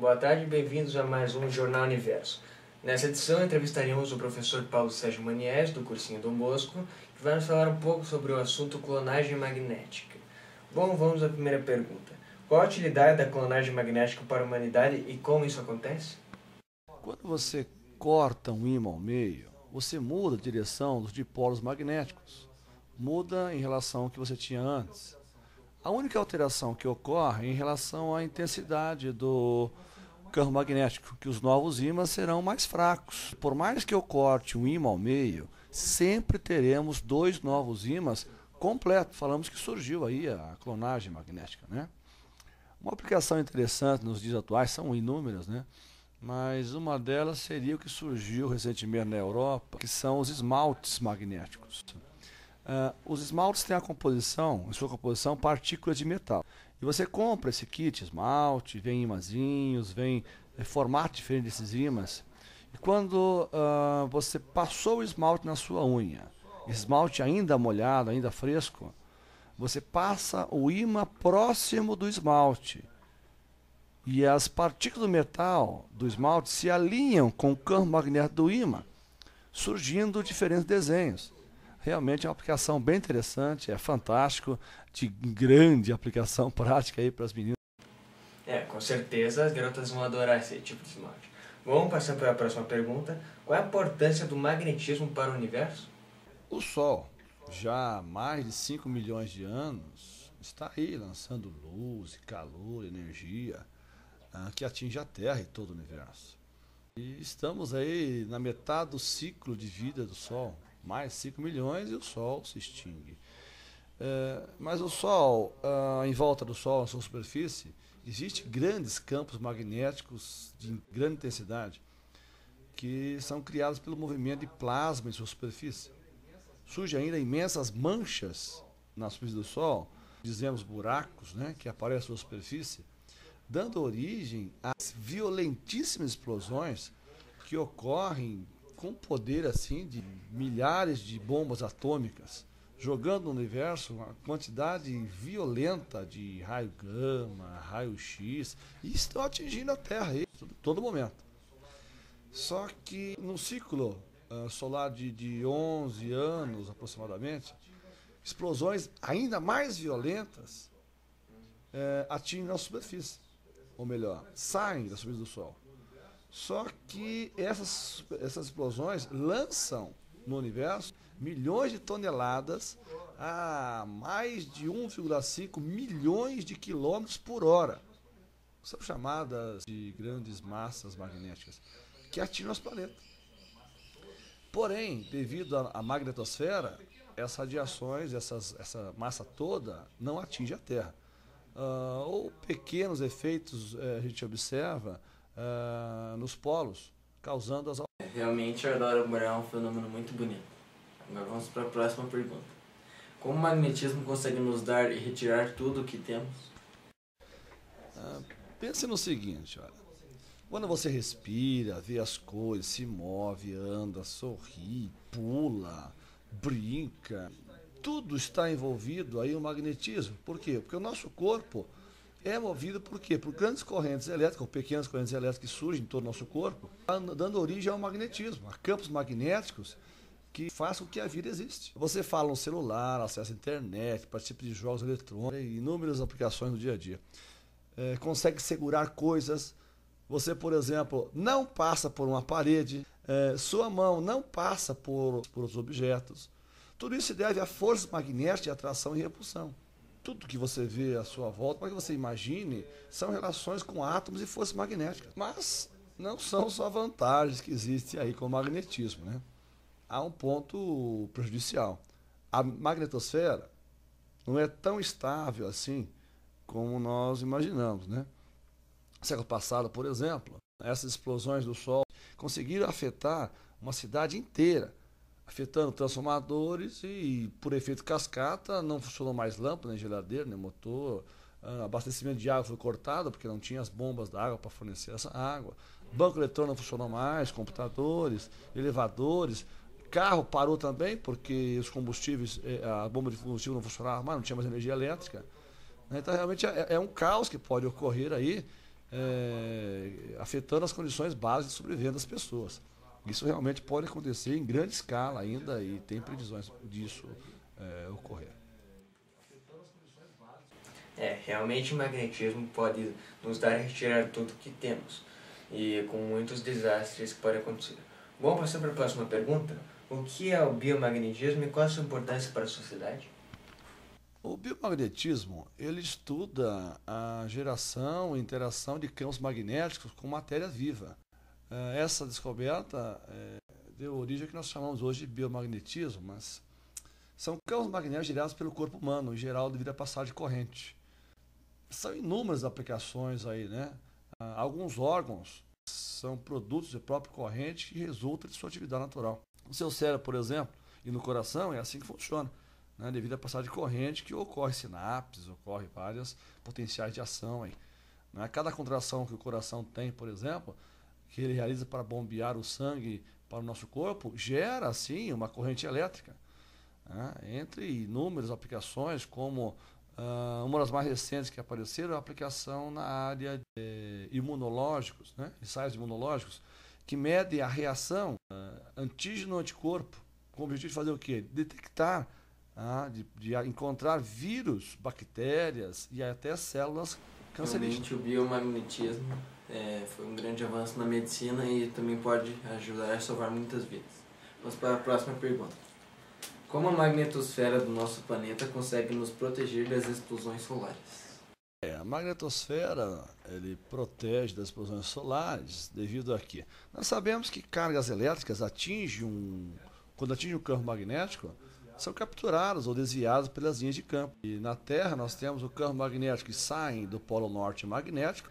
boa tarde e bem-vindos a mais um Jornal Universo. Nessa edição entrevistaremos o professor Paulo Sérgio Manies, do cursinho Dom Bosco, que vai nos falar um pouco sobre o assunto clonagem magnética. Bom, vamos à primeira pergunta. Qual a utilidade da clonagem magnética para a humanidade e como isso acontece? Quando você corta um ímã ao meio, você muda a direção dos dipolos magnéticos. Muda em relação ao que você tinha antes. A única alteração que ocorre é em relação à intensidade do campo magnético, que os novos ímãs serão mais fracos. Por mais que eu corte um ímã ao meio, sempre teremos dois novos ímãs completos. Falamos que surgiu aí a clonagem magnética, né? Uma aplicação interessante nos dias atuais, são inúmeras, né? Mas uma delas seria o que surgiu recentemente na Europa, que são os esmaltes magnéticos. Os esmaltes têm em sua composição, partículas de metal. E você compra esse kit esmalte, vem imãzinhos, vem formato diferente desses ímãs. E quando você passou o esmalte na sua unha, esmalte ainda molhado, ainda fresco, você passa o ímã próximo do esmalte. E as partículas do metal do esmalte se alinham com o campo magnético do ímã, surgindo diferentes desenhos. Realmente é uma aplicação bem interessante, é fantástico, de grande aplicação prática aí para as meninas. Com certeza as garotas vão adorar esse tipo de esmalte. Vamos passar para a próxima pergunta. Qual é a importância do magnetismo para o universo? O Sol, já há mais de 5 milhões de anos, está aí lançando luz, calor, energia, que atinge a Terra e todo o universo. E estamos aí na metade do ciclo de vida do Sol. Mais 5 milhões e o Sol se extingue. Mas o Sol, em volta do Sol, na sua superfície, existem grandes campos magnéticos de grande intensidade que são criados pelo movimento de plasma em sua superfície. Surgem ainda imensas manchas na superfície do Sol, dizemos buracos, né, que aparecem na sua superfície, dando origem a violentíssimas explosões que ocorrem com poder assim de milhares de bombas atômicas, jogando no universo uma quantidade violenta de raio gama, raio X, e estão atingindo a Terra aí, todo momento. Só que no ciclo solar de 11 anos aproximadamente, explosões ainda mais violentas atingem a superfície, ou melhor, saem da superfície do Sol. Só que essas explosões lançam no universo milhões de toneladas a mais de 1,5 milhões de quilômetros por hora. São chamadas de grandes massas magnéticas que atingem nosso planeta. Porém, devido à magnetosfera, essas radiações, essa massa toda não atinge a Terra. Ou pequenos efeitos a gente observa nos polos, causando as... Realmente a aurora boreal é um fenômeno muito bonito. Agora vamos para a próxima pergunta. Como o magnetismo consegue nos dar e retirar tudo o que temos? Pense no seguinte, olha. Quando você respira, vê as coisas, se move, anda, sorri, pula, brinca, tudo está envolvido aí no magnetismo. Por quê? Porque o nosso corpo é movido por quê? Por grandes correntes elétricas, ou pequenas correntes elétricas que surgem em todo o nosso corpo, dando origem ao magnetismo, a campos magnéticos que fazem com que a vida existe. Você fala no celular, acessa a internet, participa de jogos eletrônicos, inúmeras aplicações no dia a dia. Consegue segurar coisas. Você, por exemplo, não passa por uma parede, sua mão não passa por outros objetos. Tudo isso se deve à força magnética de atração e repulsão. Tudo que você vê à sua volta, para que você imagine, são relações com átomos e forças magnéticas. Mas não são só vantagens que existem aí com o magnetismo, né? Há um ponto prejudicial. A magnetosfera não é tão estável assim como nós imaginamos, né? No século passado, por exemplo, essas explosões do Sol conseguiram afetar uma cidade inteira, afetando transformadores e, por efeito cascata, não funcionou mais lâmpada, nem geladeira, nem motor. Abastecimento de água foi cortado porque não tinha as bombas da água para fornecer essa água. Banco eletrônico não funcionou mais, computadores, elevadores. Carro parou também porque os combustíveis, a bomba de combustível não funcionava mais, não tinha mais energia elétrica. Então, realmente, é um caos que pode ocorrer aí afetando as condições básicas de sobrevivência das pessoas. Isso realmente pode acontecer em grande escala ainda e tem previsões disso ocorrer. Realmente o magnetismo pode nos dar e retirar tudo que temos, e com muitos desastres que podem acontecer. Bom, passando para a próxima pergunta. O que é o biomagnetismo e qual a sua importância para a sociedade? O biomagnetismo, ele estuda a geração e interação de campos magnéticos com matéria viva. Essa descoberta deu origem ao que nós chamamos hoje de biomagnetismo, mas são campos magnéticos gerados pelo corpo humano, em geral devido à passagem de corrente. São inúmeras aplicações aí, né? Alguns órgãos são produtos de própria corrente que resultam de sua atividade natural. No seu cérebro, por exemplo, e no coração é assim que funciona, né? Devido à passagem de corrente que ocorre sinapses, ocorre várias potenciais de ação aí, né? Cada contração que o coração tem, por exemplo, que ele realiza para bombear o sangue para o nosso corpo, gera assim uma corrente elétrica, né? Entre inúmeras aplicações, como uma das mais recentes que apareceram é a aplicação na área de imunológicos, né? Ensaios imunológicos, que medem a reação antígeno-anticorpo, com o objetivo de fazer o quê? Detectar, de encontrar vírus, bactérias e até células cancerígenas. Realmente o biomagnetismo foi um grande avanço na medicina e também pode ajudar a salvar muitas vidas. Vamos para a próxima pergunta. Como a magnetosfera do nosso planeta consegue nos proteger das explosões solares? A magnetosfera ele protege das explosões solares devido a quê? Nós sabemos que cargas elétricas quando atingem um campo magnético, são capturadas ou desviadas pelas linhas de campo. E na Terra nós temos o campo magnético que sai do polo norte magnético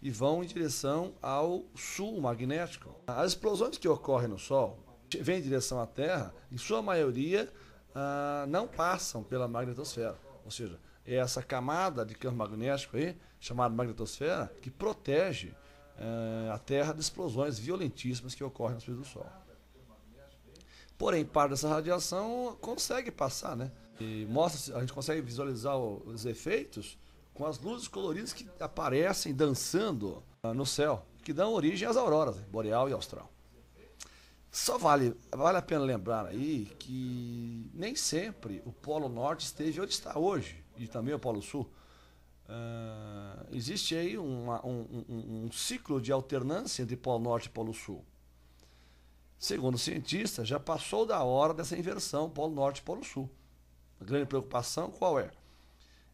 e vão em direção ao sul magnético. As explosões que ocorrem no Sol vêm em direção à Terra, em sua maioria não passam pela magnetosfera. Ou seja, é essa camada de campo magnético aí, chamada magnetosfera, que protege a Terra de explosões violentíssimas que ocorrem no espírito do Sol. Porém, parte dessa radiação consegue passar, né? E a gente consegue visualizar os efeitos com as luzes coloridas que aparecem dançando no céu, que dão origem às auroras, boreal e austral. Só vale a pena lembrar aí que nem sempre o Polo Norte esteve onde está hoje, e também o Polo Sul. Existe aí um ciclo de alternância entre Polo Norte e Polo Sul. Segundo os cientistas, já passou da hora dessa inversão Polo Norte e Polo Sul. A grande preocupação qual é?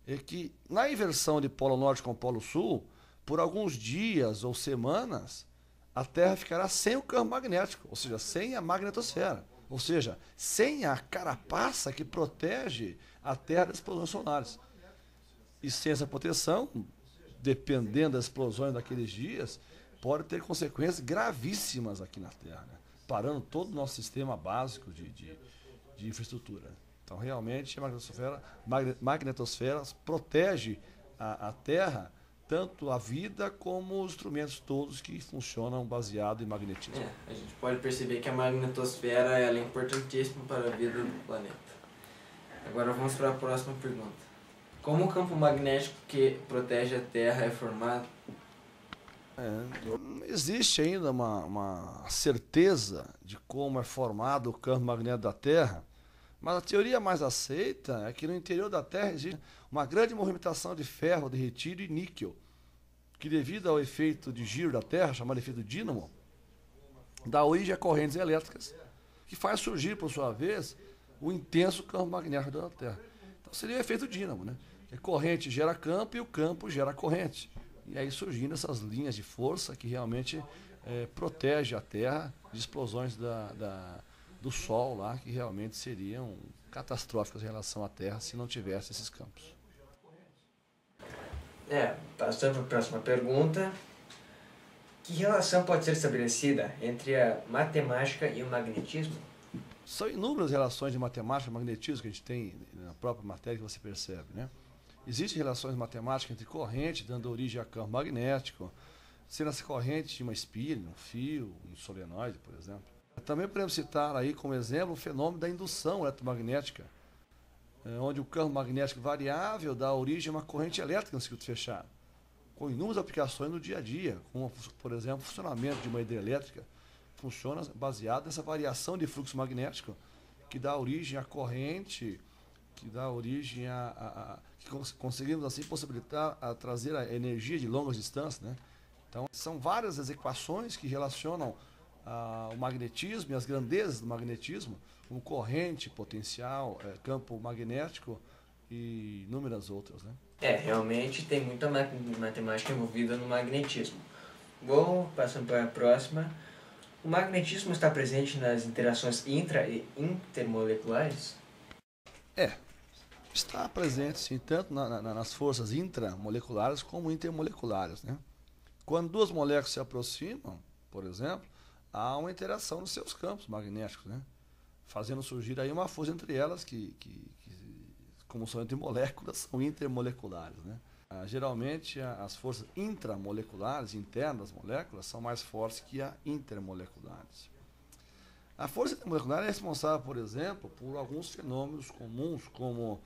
É que na inversão de Polo Norte com Polo Sul, por alguns dias ou semanas, a Terra ficará sem o campo magnético, ou seja, sem a magnetosfera, ou seja, sem a carapaça que protege a Terra das explosões solares. E sem essa proteção, dependendo das explosões daqueles dias, pode ter consequências gravíssimas aqui na Terra, né? Parando todo o nosso sistema básico de infraestrutura. Então, realmente, a magnetosfera protege a Terra, tanto a vida como os instrumentos todos que funcionam baseado em magnetismo. A gente pode perceber que a magnetosfera ela é importantíssima para a vida do planeta. Agora vamos para a próxima pergunta. Como o campo magnético que protege a Terra é formado? Não existe ainda uma certeza de como é formado o campo magnético da Terra, mas a teoria mais aceita é que no interior da Terra existe uma grande movimentação de ferro derretido e níquel, que devido ao efeito de giro da Terra, chamado efeito dínamo, dá origem a correntes elétricas, que faz surgir, por sua vez, o intenso campo magnético da Terra. Então seria o efeito dínamo, né? A corrente gera campo e o campo gera corrente. E aí surgindo essas linhas de força que realmente protege a Terra de explosões do Sol lá, que realmente seriam catastróficas em relação à Terra se não tivesse esses campos. Passando para a próxima pergunta. Que relação pode ser estabelecida entre a matemática e o magnetismo? São inúmeras relações de matemática e magnetismo que a gente tem na própria matéria que você percebe, né? Existem relações matemáticas entre corrente, dando origem a campo magnético, sendo essa corrente de uma espira, um fio, um solenoide, por exemplo. Também podemos citar aí como exemplo o fenômeno da indução eletromagnética, onde o campo magnético variável dá origem a uma corrente elétrica no circuito fechado. com inúmeras aplicações no dia a dia, como, por exemplo, o funcionamento de uma hidrelétrica. Funciona baseado nessa variação de fluxo magnético que dá origem à corrente, que dá origem que conseguimos assim possibilitar a trazer a energia de longas distâncias, né? Então, são várias as equações que relacionam o magnetismo e as grandezas do magnetismo, como corrente, potencial, campo magnético e inúmeras outras, né? Realmente tem muita matemática envolvida no magnetismo. Bom, passando para a próxima. O magnetismo está presente nas interações intra- e intermoleculares? Está presente, sim, tanto nas forças intramoleculares como intermoleculares, né? Quando duas moléculas se aproximam, por exemplo, há uma interação nos seus campos magnéticos, né? Fazendo surgir aí uma força entre elas que como são entre moléculas, são intermoleculares, né? Geralmente as forças intramoleculares, internas das moléculas, são mais fortes que as intermoleculares. A força intermolecular é responsável, por exemplo, por alguns fenômenos comuns, como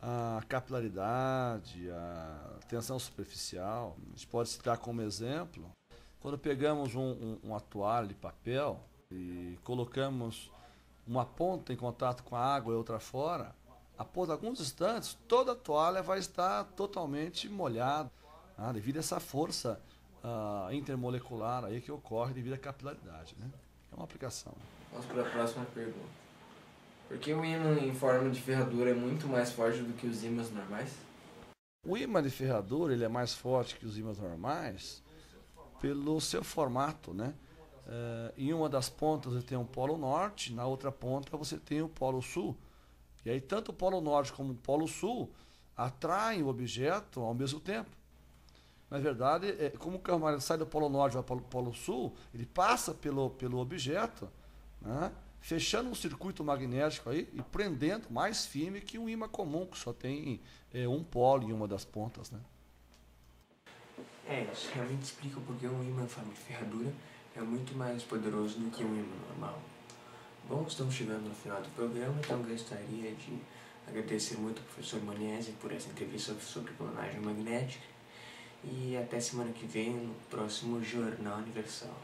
a capilaridade, a tensão superficial. A gente pode citar como exemplo, quando pegamos uma toalha de papel e colocamos uma ponta em contato com a água e outra fora, após alguns instantes, toda a toalha vai estar totalmente molhada, devido a essa força intermolecular aí que ocorre devido à capilaridade, né? É uma aplicação. Vamos para a próxima pergunta. Por que o ímã em forma de ferradura é muito mais forte do que os ímãs normais? O ímã de ferradura ele é mais forte que os ímãs normais pelo seu formato, né? Em uma das pontas você tem um polo norte, na outra ponta você tem o polo sul. E aí tanto o polo norte como o polo sul atraem o objeto ao mesmo tempo. Na verdade, como o campo magnético sai do polo norte e vai para o polo sul, ele passa pelo objeto, né, fechando um circuito magnético aí e prendendo mais firme que um ímã comum, que só tem um polo em uma das pontas, né? Isso realmente explica porque um ímã em forma de ferradura é muito mais poderoso do que um ímã normal. Bom, estamos chegando no final do programa, então gostaria de agradecer muito ao professor Moniesi por essa entrevista sobre clonagem magnética e até semana que vem no próximo Jornal Universal.